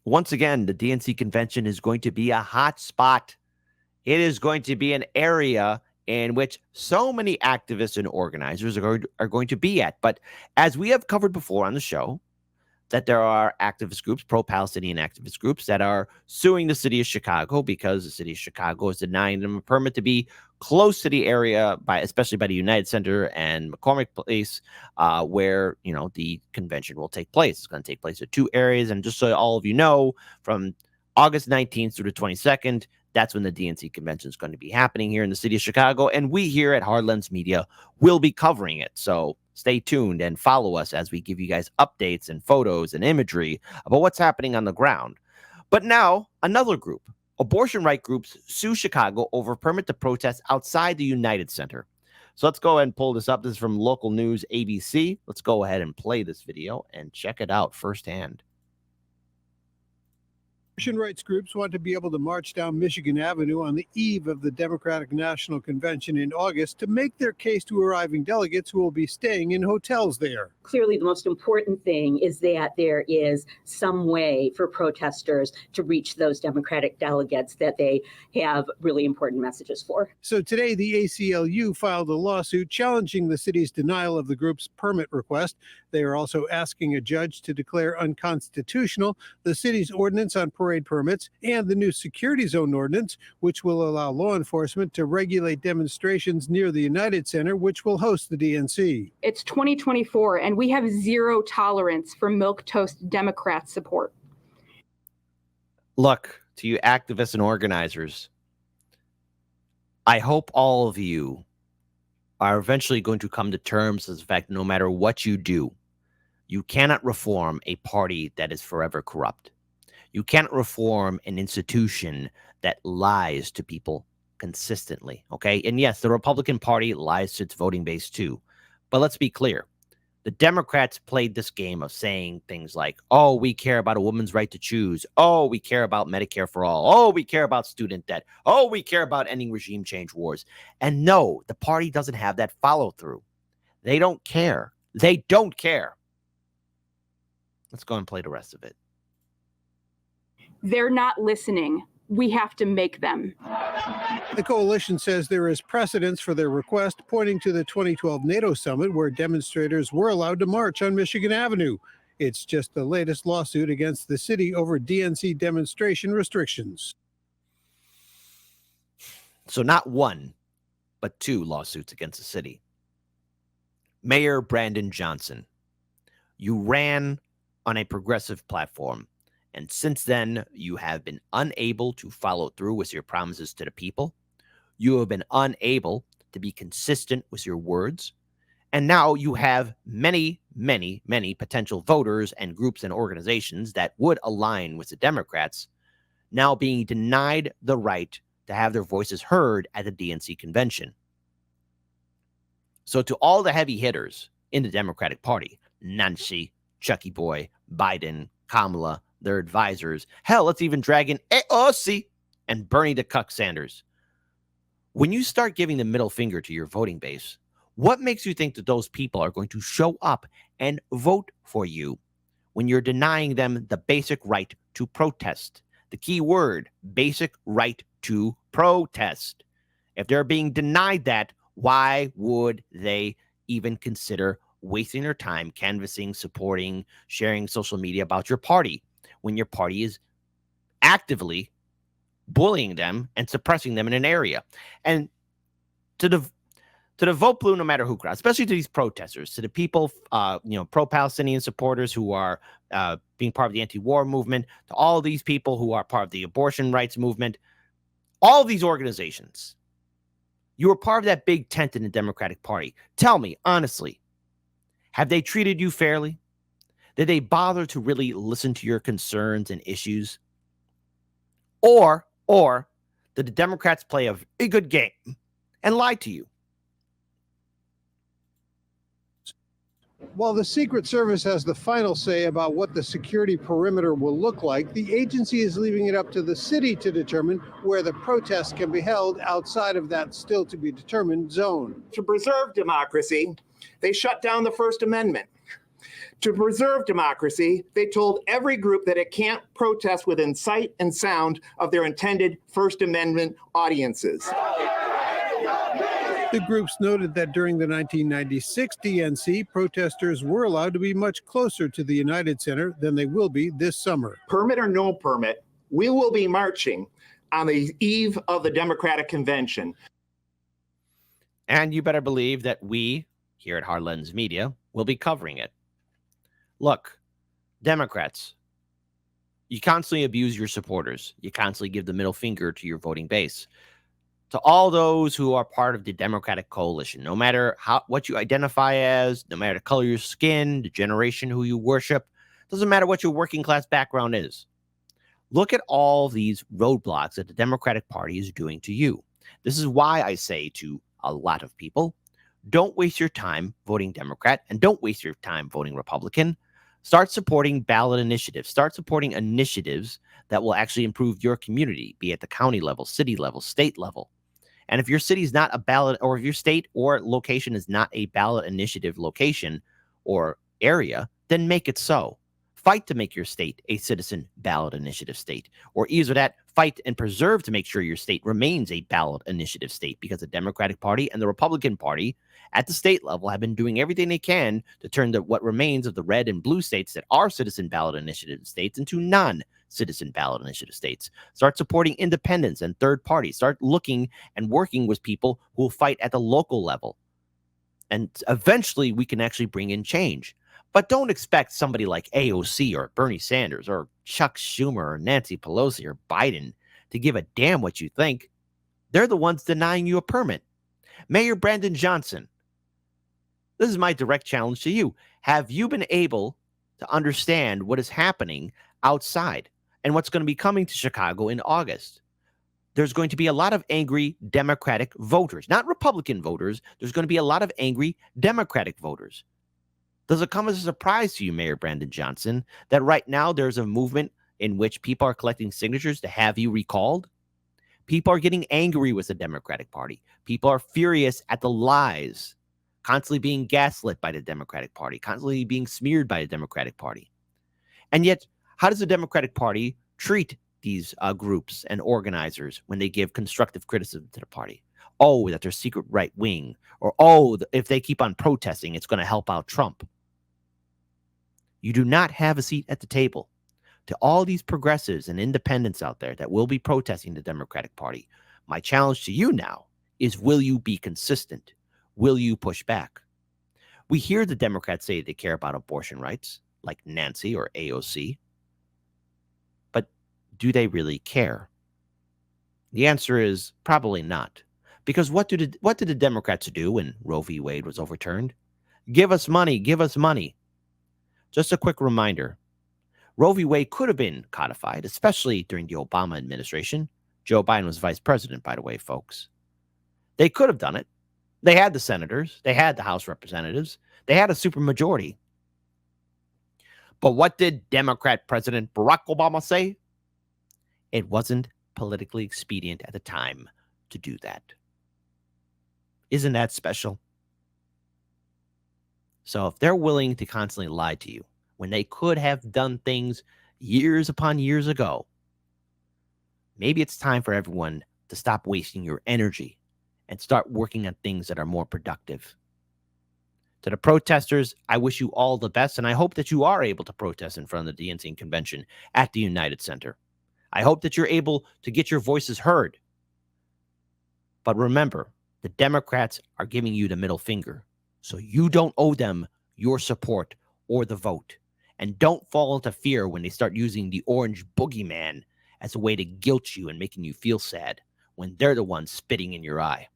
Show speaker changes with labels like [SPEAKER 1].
[SPEAKER 1] once again, the DNC convention is going to be a hot spot. It is going to be an area in which so many activists and organizers are going to be at. But as we have covered before on the show, that there are activist groups, pro-Palestinian activist groups, that are suing the city of Chicago because the city of Chicago is denying them a permit to be close to the area, especially by the United Center and McCormick Place, where the convention will take place. It's going to take place at two areas, and just so all of you know, from August 19th through the 22nd, that's when the DNC convention is going to be happening here in the city of Chicago, and we here at Hard Lens Media will be covering it. So stay tuned and follow us as we give you guys updates and photos and imagery about what's happening on the ground. But now, another group. Abortion right groups sue Chicago over permit to protest outside the United Center. So let's go ahead and pull this up. This is from local news ABC. Let's go ahead and play this video and check it out firsthand.
[SPEAKER 2] Abortion rights groups want to be able to march down Michigan Avenue on the eve of the Democratic National Convention in August to make their case to arriving delegates who will be staying in hotels there.
[SPEAKER 3] Clearly, the most important thing is that there is some way for protesters to reach those Democratic delegates that they have really important messages for.
[SPEAKER 2] So today, the ACLU filed a lawsuit challenging the city's denial of the group's permit request. They are also asking a judge to declare unconstitutional the city's ordinance on parade permits and the new security zone ordinance, which will allow law enforcement to regulate demonstrations near the United Center, which will host the DNC.
[SPEAKER 4] It's 2024, and we have zero tolerance for milquetoast Democrat support.
[SPEAKER 1] Look, to you activists and organizers, I hope all of you are eventually going to come to terms with the fact no matter what you do, you cannot reform a party that is forever corrupt. You can't reform an institution that lies to people consistently, okay? And yes, the Republican Party lies to its voting base too. But let's be clear. The Democrats played this game of saying things like, oh, we care about a woman's right to choose. Oh, we care about Medicare for all. Oh, we care about student debt. Oh, we care about ending regime change wars. And no, the party doesn't have that follow through. They don't care. They don't care. Let's go and play the rest of it.
[SPEAKER 4] They're not listening. We have to make them.
[SPEAKER 2] The coalition says there is precedence for their request, pointing to the 2012 NATO summit where demonstrators were allowed to march on Michigan Avenue. It's just the latest lawsuit against the city over DNC demonstration restrictions.
[SPEAKER 1] So not one, but two lawsuits against the city. Mayor Brandon Johnson, you ran on a progressive platform. And since then, you have been unable to follow through with your promises to the people. You have been unable to be consistent with your words. And now you have many, many, many potential voters and groups and organizations that would align with the Democrats now being denied the right to have their voices heard at the DNC convention. So to all the heavy hitters in the Democratic Party, Nancy, Chucky Boy, Biden, Kamala, their advisors, hell, let's even drag in AOC and Bernie the Cuck Sanders. When you start giving the middle finger to your voting base, what makes you think that those people are going to show up and vote for you when you're denying them the basic right to protest? The key word, basic right to protest. If they're being denied that, why would they even consider wasting their time canvassing, supporting, sharing social media about your party when your party is actively bullying them and suppressing them in an area? And to the vote blue, no matter who crowd, especially to these protesters, to the people, pro-Palestinian supporters who are being part of the anti-war movement, to all these people who are part of the abortion rights movement, all of these organizations, you were part of that big tent in the Democratic Party. Tell me, honestly, have they treated you fairly? Did they bother to really listen to your concerns and issues? Or did the Democrats play a good game and lie to you?
[SPEAKER 2] While the Secret Service has the final say about what the security perimeter will look like, the agency is leaving it up to the city to determine where the protests can be held outside of that still-to-be-determined zone.
[SPEAKER 5] To preserve democracy, they shut down the First Amendment. To preserve democracy, they told every group that it can't protest within sight and sound of their intended First Amendment audiences.
[SPEAKER 2] The groups noted that during the 1996 DNC, protesters were allowed to be much closer to the United Center than they will be this summer.
[SPEAKER 5] Permit or no permit, we will be marching on the eve of the Democratic Convention.
[SPEAKER 1] And you better believe that we, here at Hard Lens Media, will be covering it. Look, Democrats, you constantly abuse your supporters. You constantly give the middle finger to your voting base. To all those who are part of the Democratic coalition, no matter what you identify as, no matter the color of your skin, the generation who you worship, doesn't matter what your working class background is. Look at all these roadblocks that the Democratic Party is doing to you. This is why I say to a lot of people, don't waste your time voting Democrat and don't waste your time voting Republican. Start supporting ballot initiatives. Start supporting initiatives that will actually improve your community, be it the county level, city level, state level. And if your city is not a ballot, or if your state or location is not a ballot initiative location or area, then make it so. Fight to make your state a citizen ballot initiative state, or either that, fight and preserve to make sure your state remains a ballot initiative state, because the Democratic Party and the Republican Party at the state level have been doing everything they can to turn what remains of the red and blue states that are citizen ballot initiative states into non-citizen ballot initiative states. Start supporting independents and third parties. Start looking and working with people who will fight at the local level. And eventually we can actually bring in change. But don't expect somebody like AOC or Bernie Sanders or Chuck Schumer or Nancy Pelosi or Biden to give a damn what you think. They're the ones denying you a permit. Mayor Brandon Johnson, this is my direct challenge to you. Have you been able to understand what is happening outside and what's going to be coming to Chicago in August? There's going to be a lot of angry Democratic voters, not Republican voters. There's going to be a lot of angry Democratic voters. Does it come as a surprise to you, Mayor Brandon Johnson, that right now there's a movement in which people are collecting signatures to have you recalled? People are getting angry with the Democratic Party. People are furious at the lies, constantly being gaslit by the Democratic Party, constantly being smeared by the Democratic Party. And yet, how does the Democratic Party treat these groups and organizers when they give constructive criticism to the party? Oh, that they're secret right wing, or oh, if they keep on protesting, it's going to help out Trump. You do not have a seat at the table. To all these progressives and independents out there that will be protesting the Democratic Party, my challenge to you now is, will you be consistent? Will you push back? We hear the Democrats say they care about abortion rights, like Nancy or AOC. But do they really care? The answer is probably not. Because what did the Democrats do when Roe v. Wade was overturned? Give us money, give us money. Just a quick reminder, Roe v. Wade could have been codified, especially during the Obama administration. Joe Biden was vice president, by the way, folks. They could have done it. They had the senators. They had the House representatives. They had a supermajority. But what did Democrat President Barack Obama say? It wasn't politically expedient at the time to do that. Isn't that special? So if they're willing to constantly lie to you when they could have done things years upon years ago, maybe it's time for everyone to stop wasting your energy and start working on things that are more productive. To the protesters, I wish you all the best, and I hope that you are able to protest in front of the DNC convention at the United Center. I hope that you're able to get your voices heard. But remember, the Democrats are giving you the middle finger, so you don't owe them your support or the vote. And don't fall into fear when they start using the orange boogeyman as a way to guilt you and making you feel sad when they're the ones spitting in your eye.